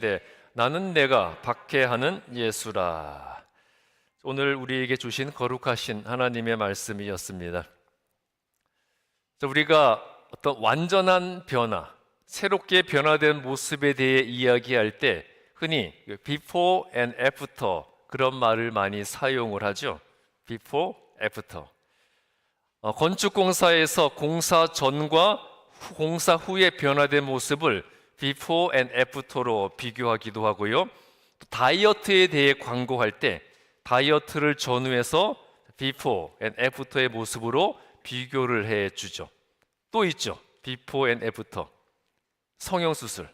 네, 나는 내가 박해하는 예수라. 오늘 우리에게 주신 거룩하신 하나님의 말씀이었습니다. 우리가 어떤 완전한 변화, 새롭게 변화된 모습에 대해 이야기할 때 흔히 before and after 그런 말을 많이 사용을 하죠. before, after. 건축공사에서 공사 전과 공사 후에 변화된 모습을 before and after로 비교하기도 하고요. 다이어트에 대해 광고할 때 다이어트를 전후해서 before and after의 모습으로 비교를 해주죠. 또 있죠. before and after. 성형수술.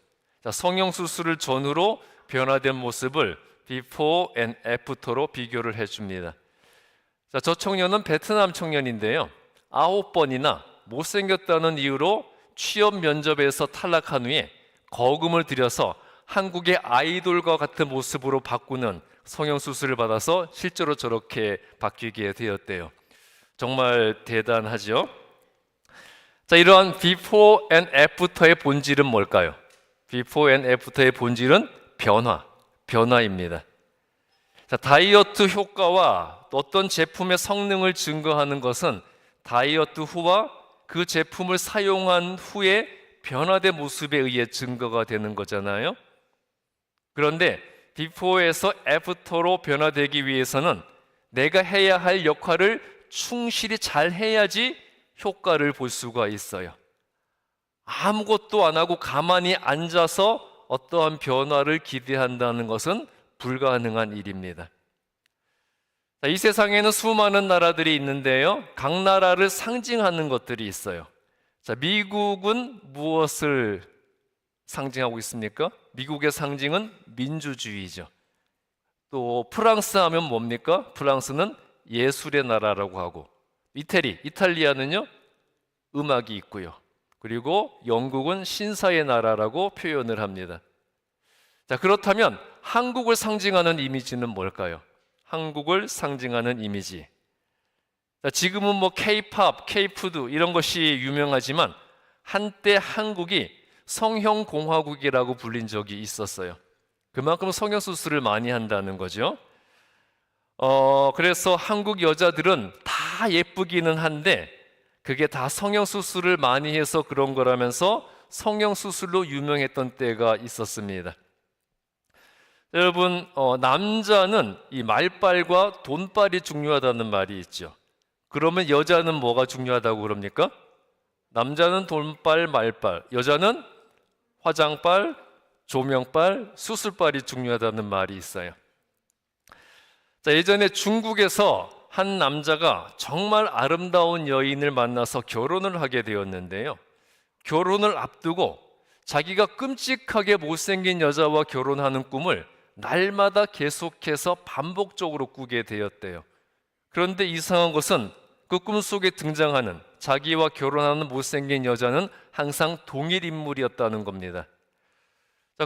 성형수술을 전후로 변화된 모습을 before and after로 비교를 해줍니다. 저 청년은 베트남 청년인데요. 9번이나 못생겼다는 이유로 취업 면접에서 탈락한 후에 거금을 들여서 한국의 아이돌과 같은 모습으로 바꾸는 성형수술을 받아서 실제로 저렇게 바뀌게 되었대요. 정말 대단하죠? 이러한 before and after의 본질은 뭘까요? before and after의 본질은 변화입니다. 다이어트 효과와 어떤 제품의 성능을 증거하는 것은 다이어트 후와 그 제품을 사용한 후에 변화된 모습에 의해 증거가 되는 거잖아요. 그런데 before에서 after로 변화되기 위해서는 내가 해야 할 역할을 충실히 잘 해야지 효과를 볼 수가 있어요. 아무것도 안 하고 가만히 앉아서 어떠한 변화를 기대한다는 것은 불가능한 일입니다. 이 세상에는 수많은 나라들이 있는데요. 각 나라를 상징하는 것들이 있어요. 미국은 무엇을 상징하고 있습니까? 미국의 상징은 민주주의죠. 또 프랑스 하면 뭡니까? 프랑스는 예술의 나라라고 하고, 이탈리아는요 음악이 있고요. 그리고 영국은 신사의 나라라고 표현을 합니다. 그렇다면 한국을 상징하는 이미지는 뭘까요? 한국을 상징하는 이미지. 지금은 K-팝, K-푸드 이런 것이 유명하지만 한때 한국이 성형공화국이라고 불린 적이 있었어요. 그만큼 성형수술을 많이 한다는 거죠. 그래서 한국 여자들은 다 예쁘기는 한데 그게 다 성형수술을 많이 해서 그런 거라면서 성형수술로 유명했던 때가 있었습니다. 여러분, 남자는 이 말빨과 돈빨이 중요하다는 말이 있죠. 그러면 여자는 뭐가 중요하다고 그럽니까? 남자는 돈빨, 말빨, 여자는 화장빨, 조명빨, 수술빨이 중요하다는 말이 있어요. 예전에 중국에서 한 남자가 정말 아름다운 여인을 만나서 결혼을 하게 되었는데요. 결혼을 앞두고 자기가 끔찍하게 못생긴 여자와 결혼하는 꿈을 날마다 계속해서 반복적으로 꾸게 되었대요. 그런데 이상한 것은 그 꿈속에 등장하는 자기와 결혼하는 못생긴 여자는 항상 동일 인물이었다는 겁니다.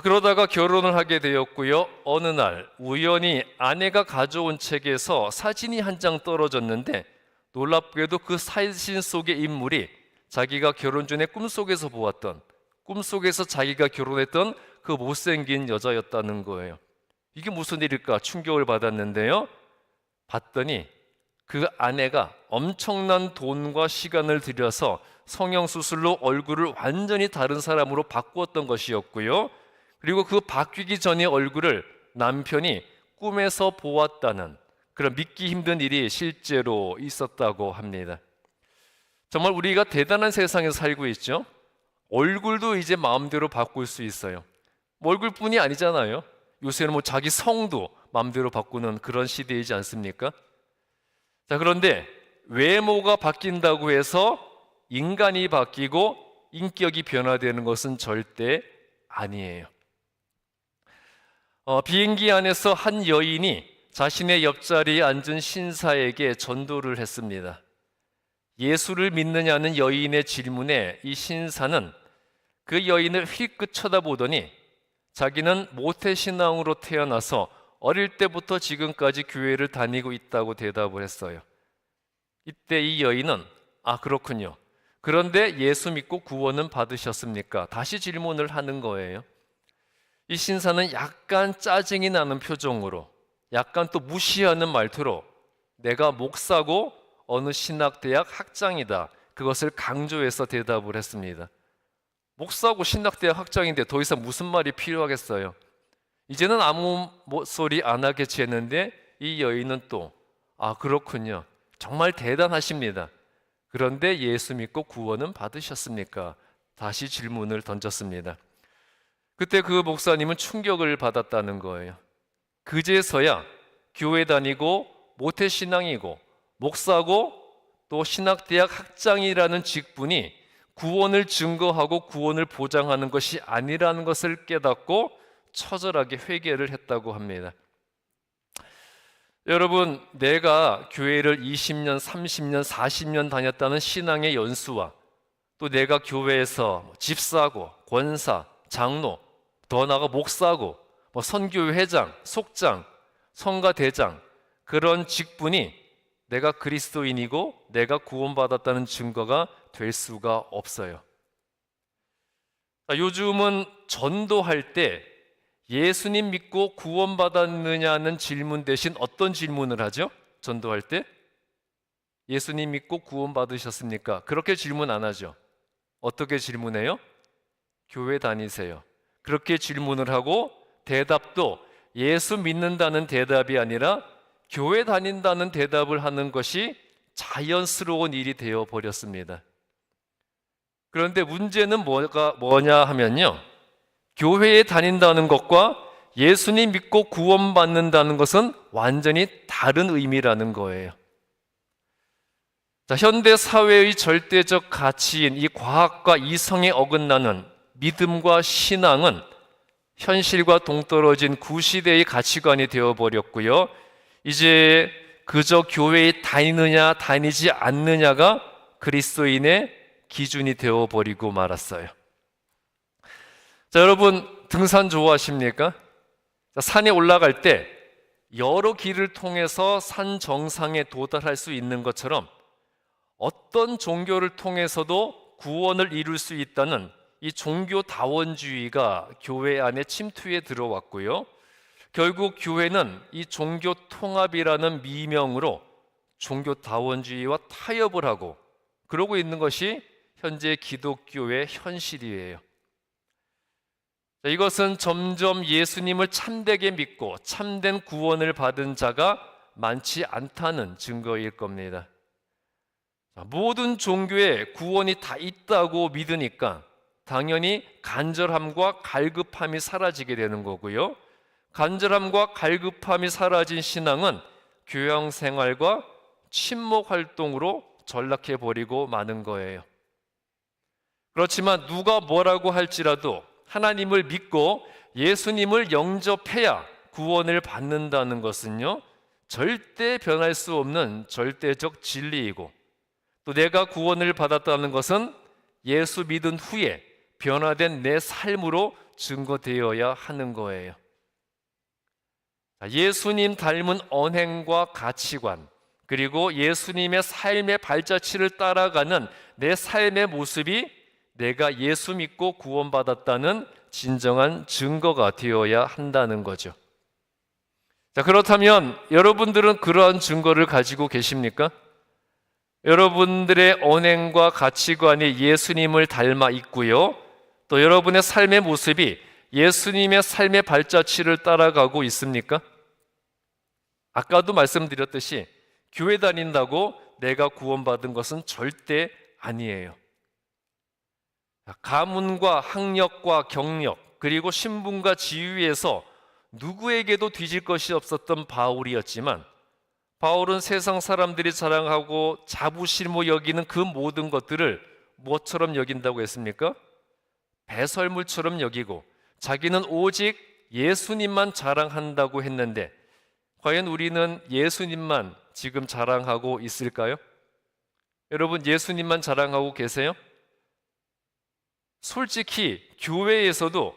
그러다가 결혼을 하게 되었고요. 어느 날 우연히 아내가 가져온 책에서 사진이 한 장 떨어졌는데 놀랍게도 그 사진 속의 인물이 자기가 결혼 전에 꿈속에서 보았던, 꿈속에서 자기가 결혼했던 그 못생긴 여자였다는 거예요. 이게 무슨 일일까 충격을 받았는데요. 봤더니 그 아내가 엄청난 돈과 시간을 들여서 성형수술로 얼굴을 완전히 다른 사람으로 바꾸었던 것이었고요. 그리고 그 바뀌기 전의 얼굴을 남편이 꿈에서 보았다는 그런 믿기 힘든 일이 실제로 있었다고 합니다. 정말 우리가 대단한 세상에서 살고 있죠. 얼굴도 이제 마음대로 바꿀 수 있어요. 얼굴뿐이 아니잖아요. 요새는 자기 성도 마음대로 바꾸는 그런 시대이지 않습니까? 그런데 외모가 바뀐다고 해서 인간이 바뀌고 인격이 변화되는 것은 절대 아니에요. 비행기 안에서 한 여인이 자신의 옆자리에 앉은 신사에게 전도를 했습니다. 예수를 믿느냐는 여인의 질문에 이 신사는 그 여인을 힐끗 쳐다보더니 자기는 모태신앙으로 태어나서 어릴 때부터 지금까지 교회를 다니고 있다고 대답을 했어요. 이때 이 여인은 그렇군요. 그런데 예수 믿고 구원은 받으셨습니까? 다시 질문을 하는 거예요. 이 신사는 약간 짜증이 나는 표정으로, 약간 또 무시하는 말투로 내가 목사고 어느 신학대학 학장이다, 그것을 강조해서 대답을 했습니다. 목사고 신학대학 학장인데 더 이상 무슨 말이 필요하겠어요? 이제는 아무 소리 안 하겠지 했는데 이 여인은 또 그렇군요, 정말 대단하십니다. 그런데 예수 믿고 구원은 받으셨습니까? 다시 질문을 던졌습니다. 그때 그 목사님은 충격을 받았다는 거예요. 그제서야 교회 다니고 모태신앙이고 목사고 또 신학대학 학장이라는 직분이 구원을 증거하고 구원을 보장하는 것이 아니라는 것을 깨닫고 처절하게 회개를 했다고 합니다. 여러분, 내가 교회를 20년, 30년, 40년 다녔다는 신앙의 연수와 또 내가 교회에서 집사고 권사, 장로, 더 나아가 목사고 선교회 회장, 속장, 성가대장, 그런 직분이 내가 그리스도인이고 내가 구원받았다는 증거가 될 수가 없어요. 요즘은 전도할 때 예수님 믿고 구원받았느냐는 질문 대신 어떤 질문을 하죠? 전도할 때 예수님 믿고 구원받으셨습니까? 그렇게 질문 안 하죠. 어떻게 질문해요? 교회 다니세요. 그렇게 질문을 하고 대답도 예수 믿는다는 대답이 아니라 교회 다닌다는 대답을 하는 것이 자연스러운 일이 되어 버렸습니다. 그런데 문제는 뭐냐 하면요, 교회에 다닌다는 것과 예수님 믿고 구원받는다는 것은 완전히 다른 의미라는 거예요. 현대 사회의 절대적 가치인 이 과학과 이성에 어긋나는 믿음과 신앙은 현실과 동떨어진 구시대의 가치관이 되어버렸고요, 이제 그저 교회에 다니느냐 다니지 않느냐가 그리스도인의 기준이 되어버리고 말았어요. 여러분, 등산 좋아하십니까? 산에 올라갈 때 여러 길을 통해서 산 정상에 도달할 수 있는 것처럼 어떤 종교를 통해서도 구원을 이룰 수 있다는 이 종교다원주의가 교회 안에 침투해 들어왔고요, 결국 교회는 이 종교 통합이라는 미명으로 종교다원주의와 타협을 하고 그러고 있는 것이 현재 기독교의 현실이에요. 이것은 점점 예수님을 참되게 믿고 참된 구원을 받은 자가 많지 않다는 증거일 겁니다. 모든 종교에 구원이 다 있다고 믿으니까 당연히 간절함과 갈급함이 사라지게 되는 거고요, 간절함과 갈급함이 사라진 신앙은 교양 생활과 침묵 활동으로 전락해 버리고 마는 거예요. 그렇지만 누가 뭐라고 할지라도 하나님을 믿고 예수님을 영접해야 구원을 받는다는 것은요, 절대 변할 수 없는 절대적 진리이고, 또 내가 구원을 받았다는 것은 예수 믿은 후에 변화된 내 삶으로 증거되어야 하는 거예요. 예수님 닮은 언행과 가치관, 그리고 예수님의 삶의 발자취를 따라가는 내 삶의 모습이 내가 예수 믿고 구원받았다는 진정한 증거가 되어야 한다는 거죠. 그렇다면 여러분들은 그러한 증거를 가지고 계십니까? 여러분들의 언행과 가치관이 예수님을 닮아 있고요, 또 여러분의 삶의 모습이 예수님의 삶의 발자취를 따라가고 있습니까? 아까도 말씀드렸듯이 교회 다닌다고 내가 구원받은 것은 절대 아니에요. 가문과 학력과 경력 그리고 신분과 지위에서 누구에게도 뒤질 것이 없었던 바울이었지만, 바울은 세상 사람들이 자랑하고 자부심으로 여기는 그 모든 것들을 뭐처럼 여긴다고 했습니까? 배설물처럼 여기고 자기는 오직 예수님만 자랑한다고 했는데, 과연 우리는 예수님만 지금 자랑하고 있을까요? 여러분, 예수님만 자랑하고 계세요? 솔직히 교회에서도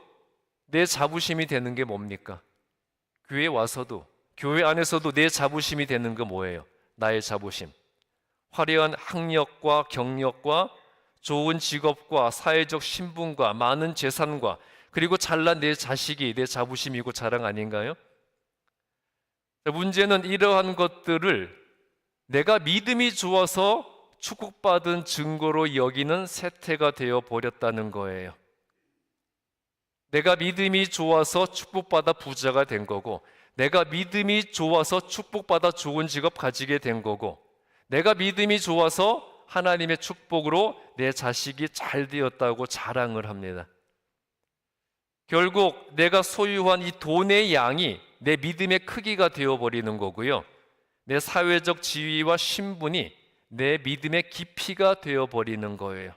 내 자부심이 되는 게 뭡니까? 교회 와서도, 교회 안에서도 내 자부심이 되는 거 뭐예요? 나의 자부심. 화려한 학력과 경력과 좋은 직업과 사회적 신분과 많은 재산과 그리고 잘난 내 자식이 내 자부심이고 자랑 아닌가요? 문제는 이러한 것들을 내가 믿음이 좋아서 축복받은 증거로 여기는 세태가 되어 버렸다는 거예요. 내가 믿음이 좋아서 축복받아 부자가 된 거고, 내가 믿음이 좋아서 축복받아 좋은 직업 가지게 된 거고, 내가 믿음이 좋아서 하나님의 축복으로 내 자식이 잘 되었다고 자랑을 합니다. 결국 내가 소유한 이 돈의 양이 내 믿음의 크기가 되어버리는 거고요. 내 사회적 지위와 신분이 내 믿음의 깊이가 되어버리는 거예요.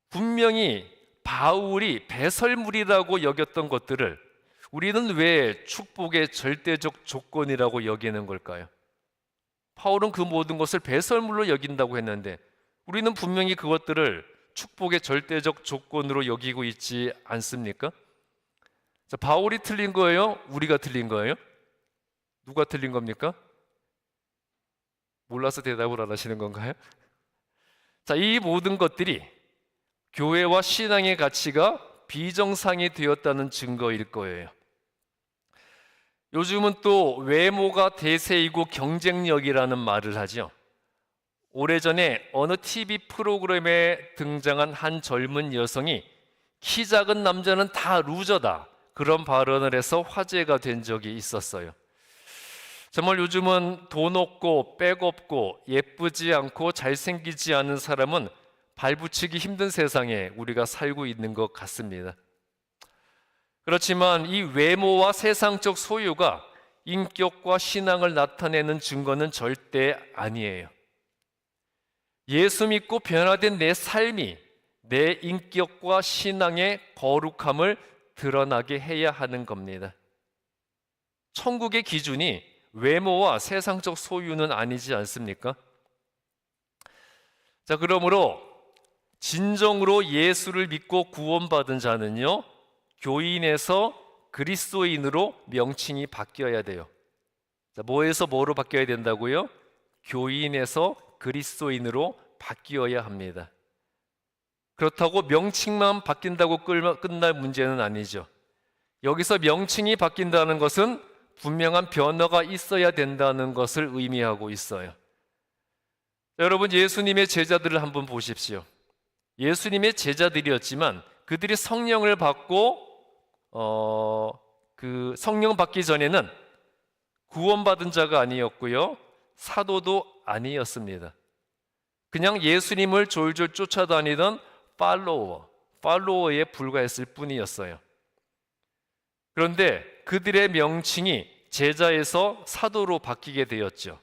분명히 바울이 배설물이라고 여겼던 것들을 우리는 왜 축복의 절대적 조건이라고 여기는 걸까요? 바울은 그 모든 것을 배설물로 여긴다고 했는데 우리는 분명히 그것들을 축복의 절대적 조건으로 여기고 있지 않습니까? 자, 바울이 틀린 거예요? 우리가 틀린 거예요? 누가 틀린 겁니까? 몰라서 대답을 안 하시는 건가요? 자, 이 모든 것들이 교회와 신앙의 가치가 비정상이 되었다는 증거일 거예요. 요즘은 또 외모가 대세이고 경쟁력이라는 말을 하죠. 오래전에 어느 TV 프로그램에 등장한 한 젊은 여성이 키 작은 남자는 다 루저다, 그런 발언을 해서 화제가 된 적이 있었어요. 정말 요즘은 돈 없고 백 없고 예쁘지 않고 잘생기지 않은 사람은 발붙이기 힘든 세상에 우리가 살고 있는 것 같습니다. 그렇지만 이 외모와 세상적 소유가 인격과 신앙을 나타내는 증거는 절대 아니에요. 예수 믿고 변화된 내 삶이 내 인격과 신앙의 거룩함을 드러나게 해야 하는 겁니다. 천국의 기준이 외모와 세상적 소유는 아니지 않습니까? 자, 그러므로 진정으로 예수를 믿고 구원받은 자는요, 교인에서 그리스도인으로 명칭이 바뀌어야 돼요. 자, 뭐에서 뭐로 바뀌어야 된다고요? 교인에서 그리스도인으로 바뀌어야 합니다. 그렇다고 명칭만 바뀐다고 끝날 문제는 아니죠. 여기서 명칭이 바뀐다는 것은 분명한 변화가 있어야 된다는 것을 의미하고 있어요. 여러분, 예수님의 제자들을 한번 보십시오. 예수님의 제자들이었지만 그들이 성령을 받고 그 성령 받기 전에는 구원받은 자가 아니었고요, 사도도 아니었습니다. 그냥 예수님을 졸졸 쫓아다니던 팔로워에 불과했을 뿐이었어요. 그런데 그들의 명칭이 제자에서 사도로 바뀌게 되었죠.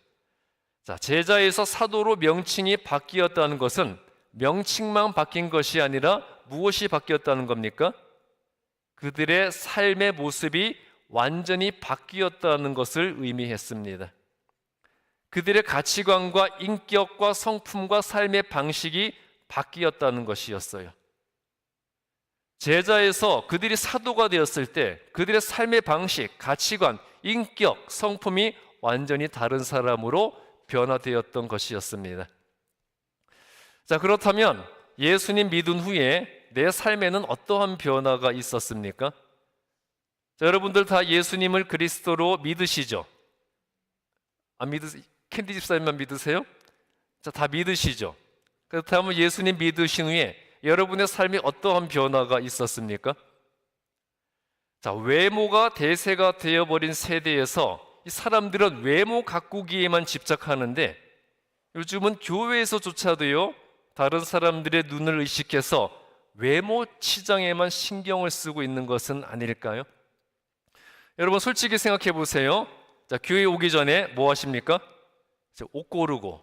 자, 제자에서 사도로 명칭이 바뀌었다는 것은 명칭만 바뀐 것이 아니라 무엇이 바뀌었다는 겁니까? 그들의 삶의 모습이 완전히 바뀌었다는 것을 의미했습니다. 그들의 가치관과 인격과 성품과 삶의 방식이 바뀌었다는 것이었어요. 제자에서 그들이 사도가 되었을 때 그들의 삶의 방식, 가치관, 인격, 성품이 완전히 다른 사람으로 변화되었던 것이었습니다. 자, 그렇다면 예수님 믿은 후에 내 삶에는 어떠한 변화가 있었습니까? 자, 여러분들 다 예수님을 그리스도로 믿으시죠? 안 믿으세요? 캔디 집사님만 믿으세요? 자, 다 믿으시죠? 그렇다면 예수님 믿으신 후에 여러분의 삶에 어떠한 변화가 있었습니까? 자, 외모가 대세가 되어버린 세대에서 이 사람들은 외모 가꾸기에만 집착하는데 요즘은 교회에서조차도요, 다른 사람들의 눈을 의식해서 외모 치장에만 신경을 쓰고 있는 것은 아닐까요? 여러분, 솔직히 생각해 보세요. 자, 교회 오기 전에 뭐 하십니까? 옷 고르고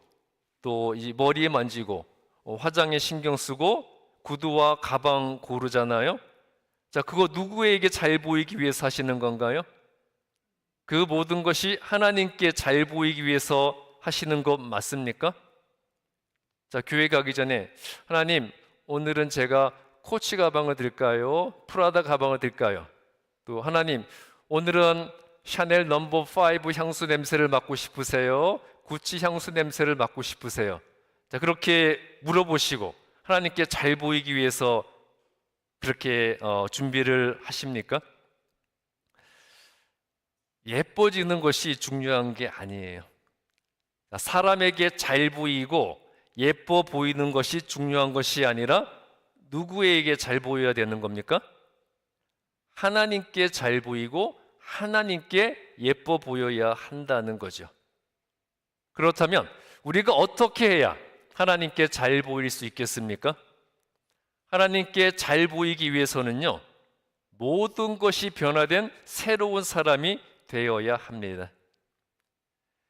또 이 머리에 만지고 화장에 신경 쓰고 구두와 가방 고르잖아요. 자, 그거 누구에게 잘 보이기 위해서 하시는 건가요? 그 모든 것이 하나님께 잘 보이기 위해서 하시는 것 맞습니까? 자, 교회 가기 전에 하나님, 오늘은 제가 코치 가방을 들까요? 프라다 가방을 들까요? 또 하나님, 오늘은 샤넬 넘버 5 향수 냄새를 맡고 싶으세요? 구찌 향수 냄새를 맡고 싶으세요? 자, 그렇게 물어보시고 하나님께 잘 보이기 위해서 그렇게 준비를 하십니까? 예뻐지는 것이 중요한 게 아니에요. 사람에게 잘 보이고 예뻐 보이는 것이 중요한 것이 아니라 누구에게 잘 보여야 되는 겁니까? 하나님께 잘 보이고 하나님께 예뻐 보여야 한다는 거죠. 그렇다면 우리가 어떻게 해야 하나님께 잘 보일 수 있겠습니까? 하나님께 잘 보이기 위해서는요, 모든 것이 변화된 새로운 사람이 되어야 합니다.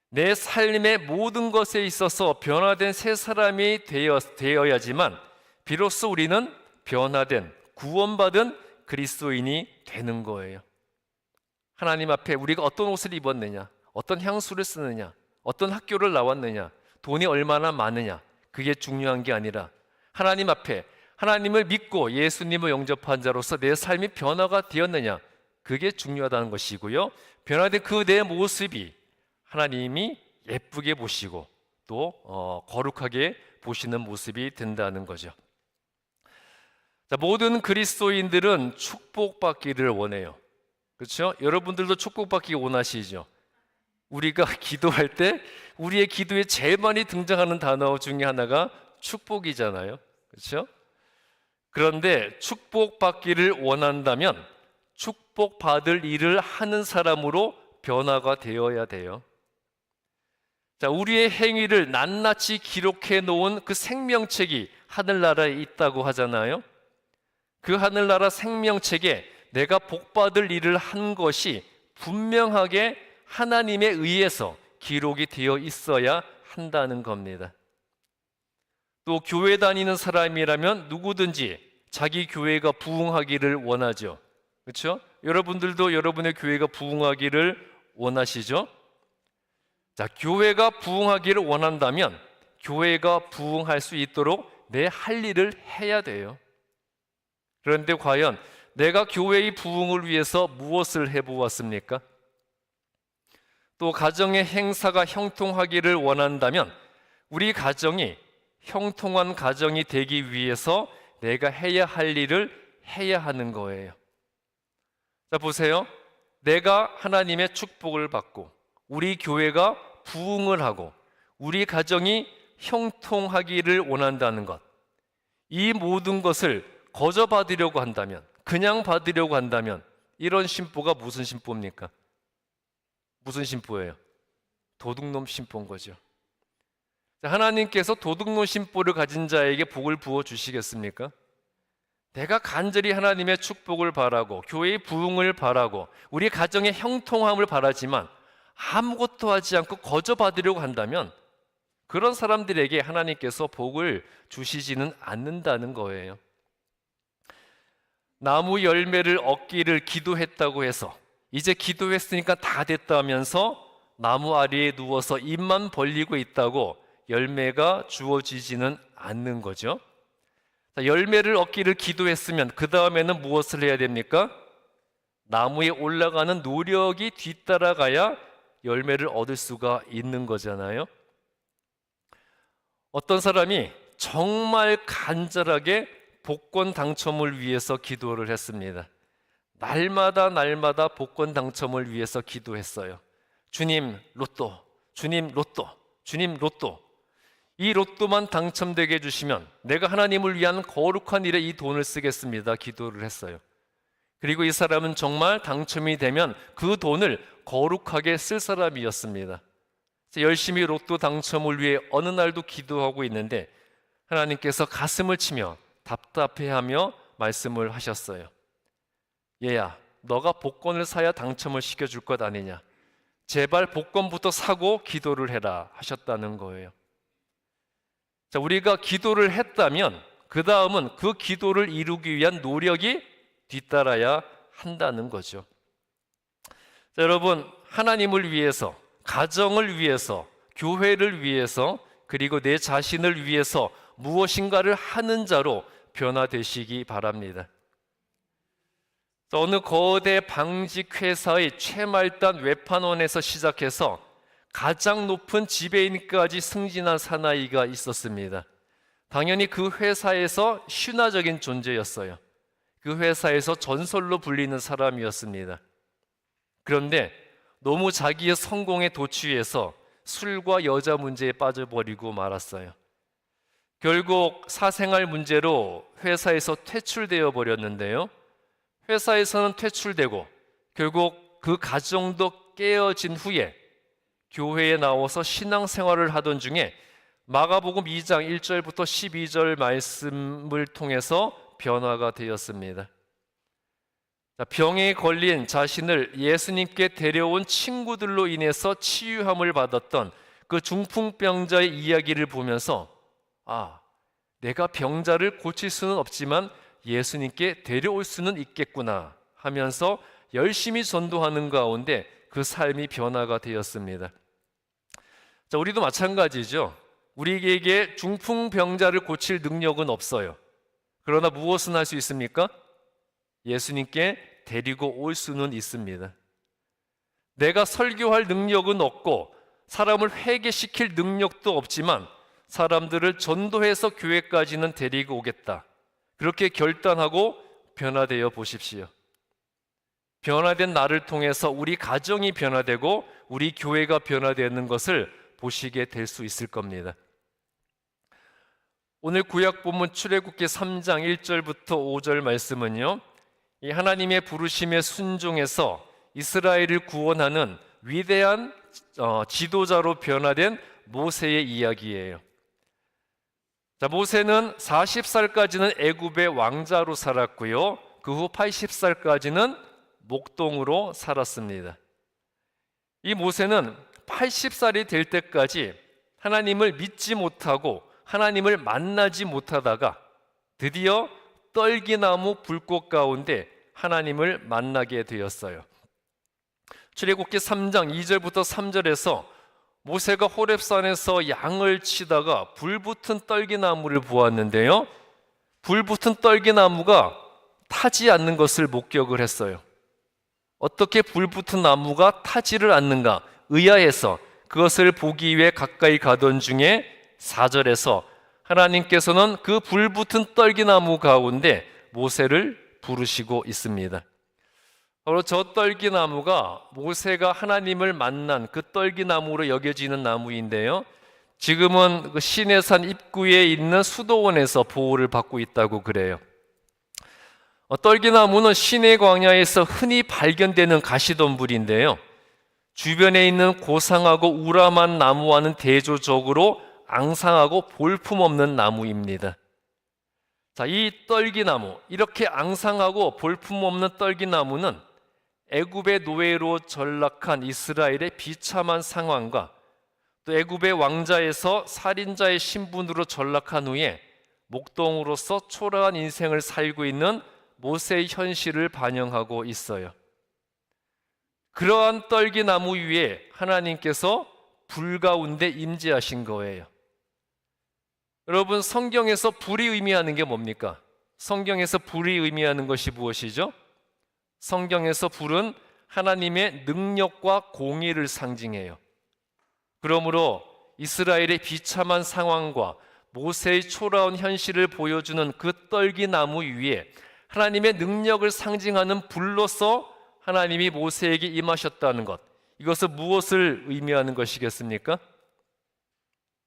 내 삶의 모든 것에 있어서 변화된 새 사람이 되어야지만 비로소 우리는 변화된, 구원받은 그리스도인이 되는 거예요. 하나님 앞에 우리가 어떤 옷을 입었느냐, 어떤 향수를 쓰느냐, 어떤 학교를 나왔느냐, 돈이 얼마나 많으냐, 그게 중요한 게 아니라 하나님 앞에 하나님을 믿고 예수님을 영접한 자로서 내 삶이 변화가 되었느냐, 그게 중요하다는 것이고요. 변화된 그 내 모습이 하나님이 예쁘게 보시고 또 거룩하게 보시는 모습이 된다는 거죠. 자, 모든 그리스도인들은 축복받기를 원해요. 그렇죠? 여러분들도 축복받기 원하시죠? 우리가 기도할 때 우리의 기도에 제일 많이 등장하는 단어 중에 하나가 축복이잖아요. 그렇죠? 그런데 축복받기를 원한다면 축복받을 일을 하는 사람으로 변화가 되어야 돼요. 자, 우리의 행위를 낱낱이 기록해 놓은 그 생명책이 하늘나라에 있다고 하잖아요. 그 하늘나라 생명책에 내가 복받을 일을 한 것이 분명하게 하나님에 의해서 기록이 되어 있어야 한다는 겁니다. 또 교회 다니는 사람이라면 누구든지 자기 교회가 부흥하기를 원하죠. 그렇죠? 여러분들도 여러분의 교회가 부흥하기를 원하시죠? 자, 교회가 부흥하기를 원한다면 교회가 부흥할 수 있도록 내 할 일을 해야 돼요. 그런데 과연 내가 교회의 부흥을 위해서 무엇을 해보았습니까? 또 가정의 행사가 형통하기를 원한다면 우리 가정이 형통한 가정이 되기 위해서 내가 해야 할 일을 해야 하는 거예요. 자, 보세요. 내가 하나님의 축복을 받고 우리 교회가 부흥을 하고 우리 가정이 형통하기를 원한다는 것, 이 모든 것을 거저 받으려고 한다면, 그냥 받으려고 한다면 이런 신부가 무슨 신부입니까? 무슨 신부예요? 도둑놈 신부인 거죠. 하나님께서 도둑놈 신부를 가진 자에게 복을 부어 주시겠습니까? 내가 간절히 하나님의 축복을 바라고 교회의 부흥을 바라고 우리 가정의 형통함을 바라지만 아무것도 하지 않고 거저 받으려고 한다면 그런 사람들에게 하나님께서 복을 주시지는 않는다는 거예요. 나무 열매를 얻기를 기도했다고 해서 이제 기도했으니까 다 됐다면서 나무 아래에 누워서 입만 벌리고 있다고 열매가 주어지지는 않는 거죠. 열매를 얻기를 기도했으면 그 다음에는 무엇을 해야 됩니까? 나무에 올라가는 노력이 뒤따라가야 열매를 얻을 수가 있는 거잖아요. 어떤 사람이 정말 간절하게 복권 당첨을 위해서 기도를 했습니다. 날마다 복권 당첨을 위해서 기도했어요. 주님 로또, 주님 로또, 주님 로또. 이 로또만 당첨되게 해주시면 내가 하나님을 위한 거룩한 일에 이 돈을 쓰겠습니다. 기도를 했어요. 그리고 이 사람은 정말 당첨이 되면 그 돈을 거룩하게 쓸 사람이었습니다. 열심히 로또 당첨을 위해 어느 날도 기도하고 있는데 하나님께서 가슴을 치며 답답해하며 말씀을 하셨어요. 얘야, 너가 복권을 사야 당첨을 시켜줄 것 아니냐. 제발 복권부터 사고 기도를 해라 하셨다는 거예요. 자, 우리가 기도를 했다면 그 다음은 그 기도를 이루기 위한 노력이 뒤따라야 한다는 거죠. 자, 여러분, 하나님을 위해서, 가정을 위해서, 교회를 위해서, 그리고 내 자신을 위해서 무엇인가를 하는 자로 변화되시기 바랍니다. 어느 거대 방직 회사의 최말단 외판원에서 시작해서 가장 높은 지배인까지 승진한 사나이가 있었습니다. 당연히 그 회사에서 신화적인 존재였어요. 그 그 회사에서 전설로 불리는 사람이었습니다. 그런데 너무 자기의 성공에 도취해서 술과 여자 문제에 빠져버리고 말았어요. 결국 사생활 문제로 회사에서 퇴출되어 버렸는데요. 회사에서는 퇴출되고 결국 그 가정도 깨어진 후에 교회에 나와서 신앙생활을 하던 중에 마가복음 2장 1절부터 12절 말씀을 통해서 변화가 되었습니다. 병에 걸린 자신을 예수님께 데려온 친구들로 인해서 치유함을 받았던 그 중풍병자의 이야기를 보면서 내가 병자를 고칠 수는 없지만 예수님께 데려올 수는 있겠구나 하면서 열심히 전도하는 가운데 그 삶이 변화가 되었습니다. 우리도 마찬가지죠. 우리에게 중풍병자를 고칠 능력은 없어요. 그러나 무엇은 할 수 있습니까? 예수님께 데리고 올 수는 있습니다. 내가 설교할 능력은 없고 사람을 회개시킬 능력도 없지만 사람들을 전도해서 교회까지는 데리고 오겠다. 그렇게 결단하고 변화되어 보십시오. 변화된 나를 통해서 우리 가정이 변화되고 우리 교회가 변화되는 것을 보시게 될 수 있을 겁니다. 오늘 구약 본문 출애굽기 3장 1절부터 5절 말씀은요, 이 하나님의 부르심에 순종해서 이스라엘을 구원하는 위대한 지도자로 변화된 모세의 이야기예요. 모세는 40살까지는 애굽의 왕자로 살았고요. 그 후 80살까지는 목동으로 살았습니다. 이 모세는 80살이 될 때까지 하나님을 믿지 못하고 하나님을 만나지 못하다가 드디어 떨기나무 불꽃 가운데 하나님을 만나게 되었어요. 출애굽기 3장 2절부터 3절에서 모세가 호렙산에서 양을 치다가 불붙은 떨기나무를 보았는데요, 불붙은 떨기나무가 타지 않는 것을 목격을 했어요. 어떻게 불붙은 나무가 타지를 않는가 의아해서 그것을 보기 위해 가까이 가던 중에 4절에서 하나님께서는 그 불붙은 떨기나무 가운데 모세를 부르시고 있습니다. 바로 저 떨기나무가 모세가 하나님을 만난 그 떨기나무로 여겨지는 나무인데요, 지금은 그 시내산 입구에 있는 수도원에서 보호를 받고 있다고 그래요. 떨기나무는 시내 광야에서 흔히 발견되는 가시덤불인데요, 주변에 있는 고상하고 우람한 나무와는 대조적으로 앙상하고 볼품없는 나무입니다. 이 떨기나무, 이렇게 앙상하고 볼품없는 떨기나무는 애굽의 노예로 전락한 이스라엘의 비참한 상황과 또 애굽의 왕자에서 살인자의 신분으로 전락한 후에 목동으로서 초라한 인생을 살고 있는 모세의 현실을 반영하고 있어요. 그러한 떨기나무 위에 하나님께서 불 가운데 임재하신 거예요. 여러분, 성경에서 불이 의미하는 게 뭡니까? 성경에서 불이 의미하는 것이 무엇이죠? 성경에서 불은 하나님의 능력과 공의를 상징해요. 그러므로 이스라엘의 비참한 상황과 모세의 초라한 현실을 보여주는 그 떨기나무 위에 하나님의 능력을 상징하는 불로서 하나님이 모세에게 임하셨다는 것, 이것은 무엇을 의미하는 것이겠습니까?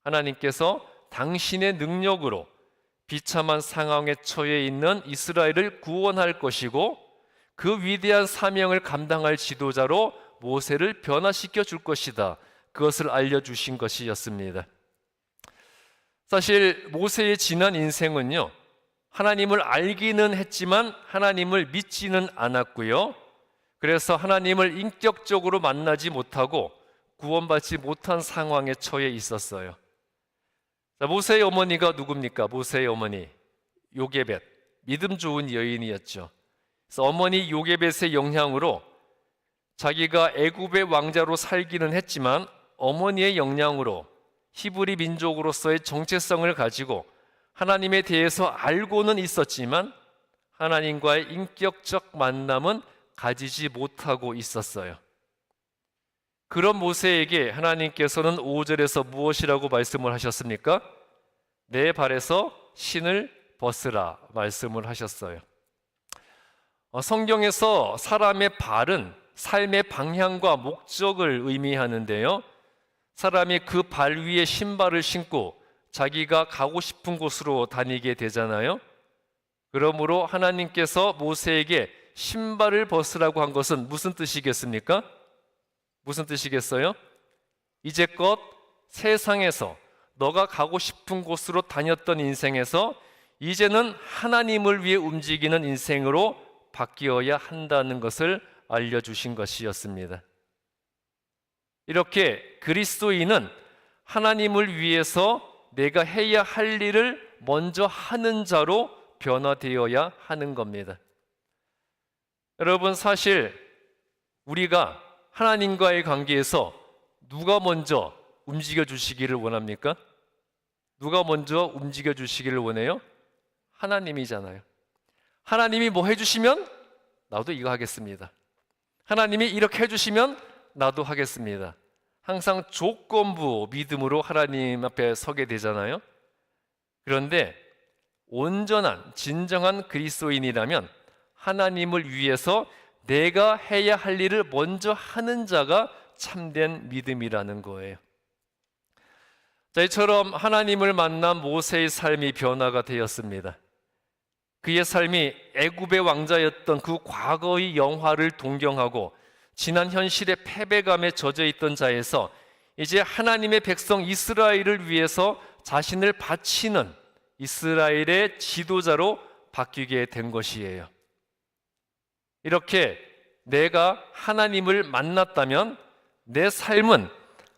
하나님께서 당신의 능력으로 비참한 상황에 처해 있는 이스라엘을 구원할 것이고 그 위대한 사명을 감당할 지도자로 모세를 변화시켜 줄 것이다, 그것을 알려주신 것이었습니다. 사실 모세의 지난 인생은요, 하나님을 알기는 했지만 하나님을 믿지는 않았고요, 그래서 하나님을 인격적으로 만나지 못하고 구원받지 못한 상황에 처해 있었어요. 모세의 어머니가 누굽니까? 모세의 어머니 요게벳, 믿음 좋은 여인이었죠. 그래서 어머니 요게벳의 영향으로 자기가 애굽의 왕자로 살기는 했지만 어머니의 영향으로 히브리 민족으로서의 정체성을 가지고 하나님에 대해서 알고는 있었지만 하나님과의 인격적 만남은 가지지 못하고 있었어요. 그런 모세에게 하나님께서는 5절에서 무엇이라고 말씀을 하셨습니까? 내 발에서 신을 벗으라 말씀을 하셨어요. 성경에서 사람의 발은 삶의 방향과 목적을 의미하는데요. 사람이 그 발 위에 신발을 신고 자기가 가고 싶은 곳으로 다니게 되잖아요. 그러므로 하나님께서 모세에게 신발을 벗으라고 한 것은 무슨 뜻이겠습니까? 무슨 뜻이겠어요? 이제껏 세상에서 너가 가고 싶은 곳으로 다녔던 인생에서 이제는 하나님을 위해 움직이는 인생으로 바뀌어야 한다는 것을 알려주신 것이었습니다. 이렇게 그리스도인은 하나님을 위해서 내가 해야 할 일을 먼저 하는 자로 변화되어야 하는 겁니다. 여러분, 사실 우리가 하나님과의 관계에서 누가 먼저 움직여 주시기를 원합니까? 누가 먼저 움직여 주시기를 원해요? 하나님이잖아요. 하나님이 뭐 해주시면 나도 이거 하겠습니다. 하나님이 이렇게 해주시면 나도 하겠습니다. 항상 조건부 믿음으로 하나님 앞에 서게 되잖아요. 그런데 온전한 진정한 그리스도인이라면 하나님을 위해서 내가 해야 할 일을 먼저 하는 자가 참된 믿음이라는 거예요. 자, 이처럼 하나님을 만난 모세의 삶이 변화가 되었습니다. 그의 삶이 애굽의 왕자였던 그 과거의 영화를 동경하고 지난 현실의 패배감에 젖어 있던 자에서 이제 하나님의 백성 이스라엘을 위해서 자신을 바치는 이스라엘의 지도자로 바뀌게 된 것이에요. 이렇게 내가 하나님을 만났다면 내 삶은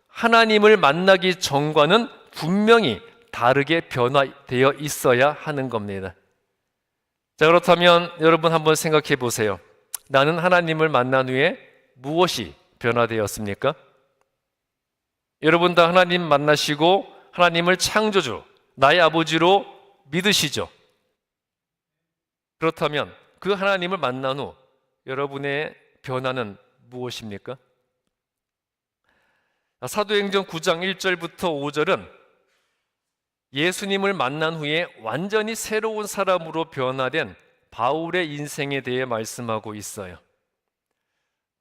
하나님을 만나기 전과는 분명히 다르게 변화되어 있어야 하는 겁니다. 자, 그렇다면 여러분 한번 생각해 보세요. 나는 하나님을 만난 후에 무엇이 변화되었습니까? 여러분 다 하나님 만나시고 하나님을 창조주, 나의 아버지로 믿으시죠? 그렇다면 그 하나님을 만난 후 여러분의 변화는 무엇입니까? 사도행전 9장 1절부터 5절은 예수님을 만난 후에 완전히 새로운 사람으로 변화된 바울의 인생에 대해 말씀하고 있어요.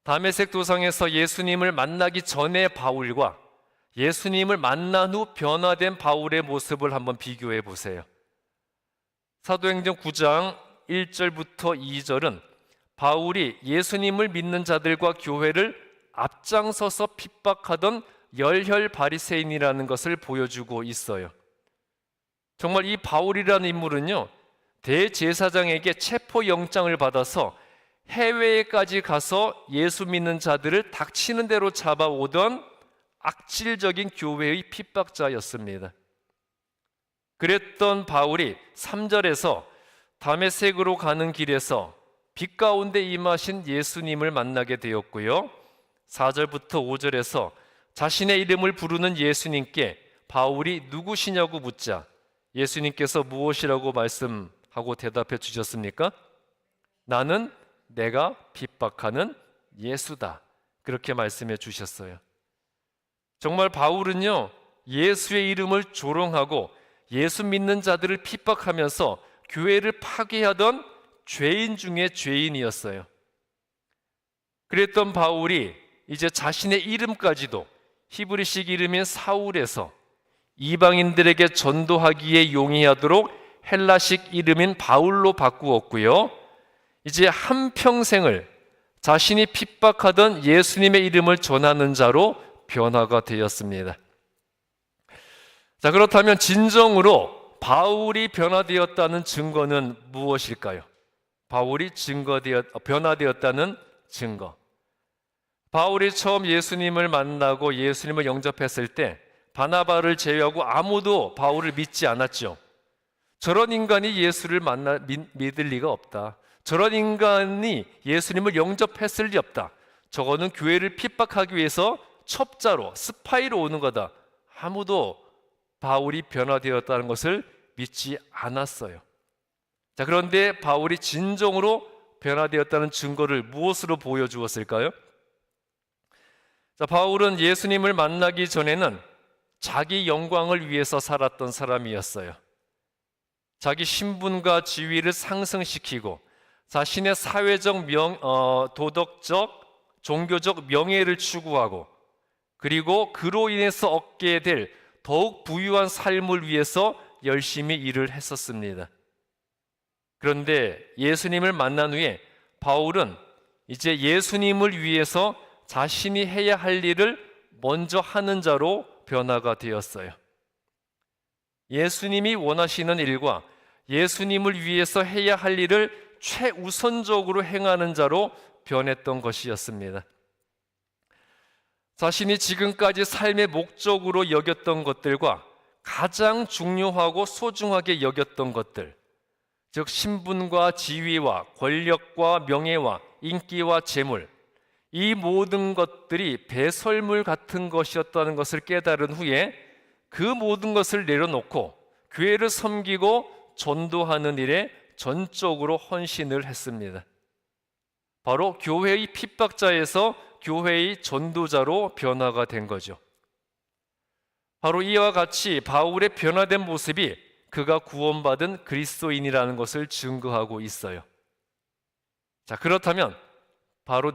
다메섹 도상에서 예수님을 만나기 전의 바울과 예수님을 만난 후 변화된 바울의 모습을 한번 비교해 보세요. 사도행전 9장 1절부터 2절은 바울이 예수님을 믿는 자들과 교회를 앞장서서 핍박하던 열혈 바리새인이라는 것을 보여주고 있어요. 정말 이 바울이라는 인물은요, 대제사장에게 체포영장을 받아서 해외에까지 가서 예수 믿는 자들을 닥치는 대로 잡아오던 악질적인 교회의 핍박자였습니다. 그랬던 바울이 3절에서 다메섹으로 가는 길에서 빛 가운데 임하신 예수님을 만나게 되었고요, 4절부터 5절에서 자신의 이름을 부르는 예수님께 바울이 누구시냐고 묻자 예수님께서 무엇이라고 말씀하고 대답해 주셨습니까? 나는 내가 핍박하는 예수다, 그렇게 말씀해 주셨어요. 정말 바울은요, 예수의 이름을 조롱하고 예수 믿는 자들을 핍박하면서 교회를 파괴하던 죄인 중에 죄인이었어요. 그랬던 바울이 이제 자신의 이름까지도 히브리식 이름인 사울에서 이방인들에게 전도하기에 용이하도록 헬라식 이름인 바울로 바꾸었고요, 이제 한평생을 자신이 핍박하던 예수님의 이름을 전하는 자로 변화가 되었습니다. 자, 그렇다면 진정으로 바울이 변화되었다는 증거는 무엇일까요? 바울이 변화되었다는 증거. 바울이 처음 예수님을 만나고 예수님을 영접했을 때 바나바를 제외하고 아무도 바울을 믿지 않았죠. 저런 인간이 예수를 믿을 리가 없다. 저런 인간이 예수님을 영접했을 리 없다. 저거는 교회를 핍박하기 위해서 첩자로, 스파이로 오는 거다. 아무도 바울이 변화되었다는 것을 믿지 않았어요. 자, 그런데 바울이 진정으로 변화되었다는 증거를 무엇으로 보여주었을까요? 자, 바울은 예수님을 만나기 전에는 자기 영광을 위해서 살았던 사람이었어요. 자기 신분과 지위를 상승시키고 자신의 사회적 도덕적, 종교적 명예를 추구하고 그리고 그로 인해서 얻게 될 더욱 부유한 삶을 위해서 열심히 일을 했었습니다. 그런데 예수님을 만난 후에 바울은 이제 예수님을 위해서 자신이 해야 할 일을 먼저 하는 자로 변화가 되었어요. 예수님이 원하시는 일과 예수님을 위해서 해야 할 일을 최우선적으로 행하는 자로 변했던 것이었습니다. 자신이 지금까지 삶의 목적으로 여겼던 것들과 가장 중요하고 소중하게 여겼던 것들, 즉 신분과 지위와 권력과 명예와 인기와 재물, 이 모든 것들이 배설물 같은 것이었다는 것을 깨달은 후에 그 모든 것을 내려놓고 교회를 섬기고 전도하는 일에 전적으로 헌신을 했습니다. 바로 교회의 핍박자에서 교회의 전도자로 변화가 된 거죠. 바로 이와 같이 바울의 변화된 모습이 그가 구원받은 그리스도인이라는 것을 증거하고 있어요. 자, 그렇다면 바로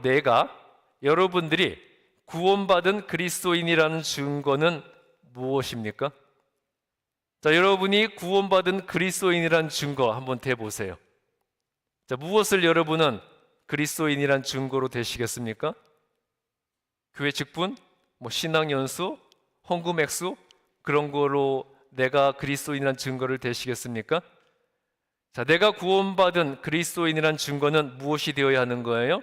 여러분들이 구원받은 그리스도인이라는 증거는 무엇입니까? 자, 여러분이 구원받은 그리스도인이라는 증거 한번 대보세요. 자, 무엇을 여러분은 그리스도인이란 증거로 되시겠습니까? 교회 직분, 신앙연수, 헌금 액수 그런 거로 내가 그리스도인이란 증거를 되시겠습니까? 자, 내가 구원받은 그리스도인이란 증거는 무엇이 되어야 하는 거예요?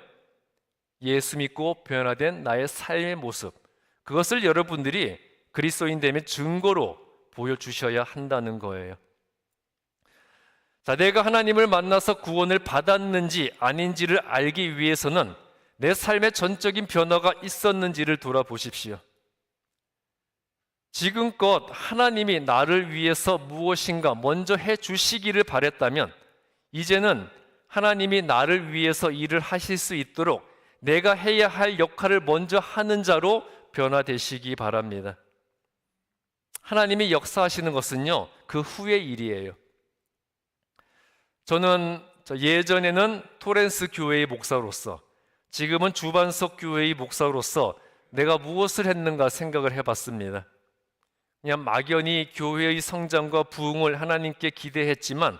예수 믿고 변화된 나의 삶의 모습, 그것을 여러분들이 그리스도인됨의 증거로 보여주셔야 한다는 거예요. 자, 내가 하나님을 만나서 구원을 받았는지 아닌지를 알기 위해서는 내 삶의 전적인 변화가 있었는지를 돌아보십시오. 지금껏 하나님이 나를 위해서 무엇인가 먼저 해주시기를 바랬다면 이제는 하나님이 나를 위해서 일을 하실 수 있도록 내가 해야 할 역할을 먼저 하는 자로 변화되시기 바랍니다. 하나님이 역사하시는 것은요, 그 후의 일이에요. 저는 예전에는 토렌스 교회의 목사로서, 지금은 주반석 교회의 목사로서 내가 무엇을 했는가 생각을 해봤습니다. 그냥 막연히 교회의 성장과 부흥을 하나님께 기대했지만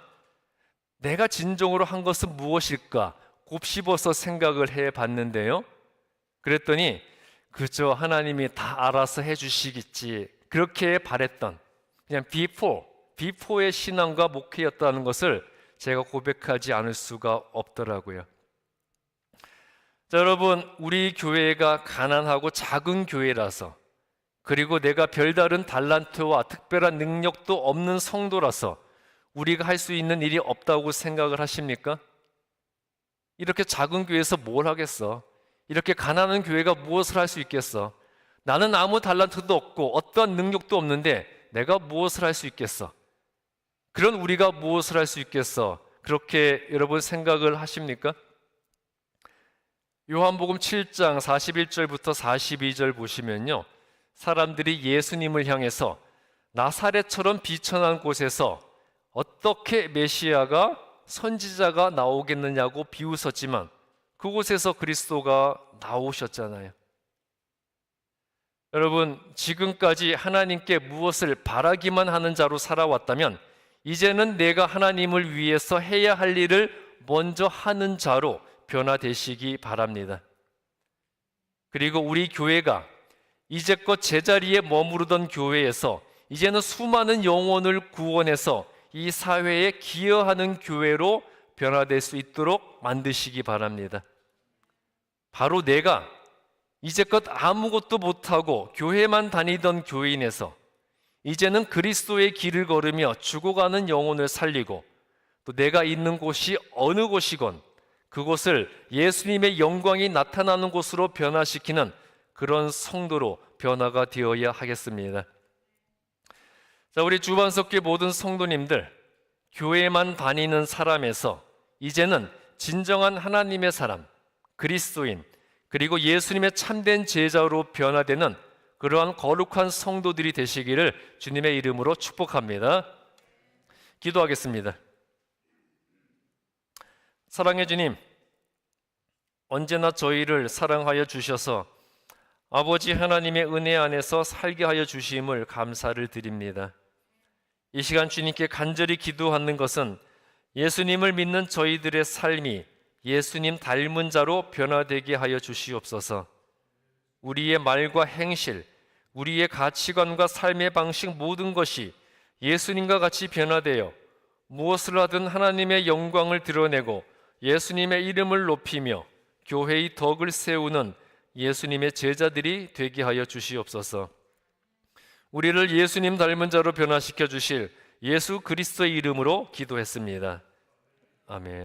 내가 진정으로 한 것은 무엇일까 곱씹어서 생각을 해봤는데요. 그랬더니 그저 하나님이 다 알아서 해주시겠지 그렇게 바랬던 그냥 비포의 신앙과 목회였다는 것을 제가 고백하지 않을 수가 없더라고요. 자, 여러분, 우리 교회가 가난하고 작은 교회라서, 그리고 내가 별다른 달란트와 특별한 능력도 없는 성도라서 우리가 할 수 있는 일이 없다고 생각을 하십니까? 이렇게 작은 교회에서 뭘 하겠어? 이렇게 가난한 교회가 무엇을 할 수 있겠어? 나는 아무 달란트도 없고 어떠한 능력도 없는데 내가 무엇을 할 수 있겠어? 그런 우리가 무엇을 할 수 있겠어? 그렇게 여러분 생각을 하십니까? 요한복음 7장 41절부터 42절 보시면요, 사람들이 예수님을 향해서 나사렛처럼 비천한 곳에서 어떻게 메시아가 선지자가 나오겠느냐고 비웃었지만 그곳에서 그리스도가 나오셨잖아요. 여러분, 지금까지 하나님께 무엇을 바라기만 하는 자로 살아왔다면 이제는 내가 하나님을 위해서 해야 할 일을 먼저 하는 자로 변화되시기 바랍니다. 그리고 우리 교회가 이제껏 제자리에 머무르던 교회에서 이제는 수많은 영혼을 구원해서 이 사회에 기여하는 교회로 변화될 수 있도록 만드시기 바랍니다. 바로 내가 이제껏 아무것도 못하고 교회만 다니던 교인에서 이제는 그리스도의 길을 걸으며 죽어가는 영혼을 살리고 또 내가 있는 곳이 어느 곳이건 그곳을 예수님의 영광이 나타나는 곳으로 변화시키는 그런 성도로 변화가 되어야 하겠습니다. 자, 우리 주반석교회 모든 성도님들, 교회만 다니는 사람에서 이제는 진정한 하나님의 사람, 그리스도인, 그리고 예수님의 참된 제자로 변화되는 그러한 거룩한 성도들이 되시기를 주님의 이름으로 축복합니다. 기도하겠습니다. 사랑의 주님, 언제나 저희를 사랑하여 주셔서 아버지 하나님의 은혜 안에서 살게 하여 주심을 감사를 드립니다. 이 시간 주님께 간절히 기도하는 것은 예수님을 믿는 저희들의 삶이 예수님 닮은 자로 변화되게 하여 주시옵소서. 우리의 말과 행실, 우리의 가치관과 삶의 방식 모든 것이 예수님과 같이 변화되어 무엇을 하든 하나님의 영광을 드러내고 예수님의 이름을 높이며 교회의 덕을 세우는 예수님의 제자들이 되게 하여 주시옵소서. 우리를 예수님 닮은 자로 변화시켜 주실 예수 그리스도의 이름으로 기도했습니다. 아멘.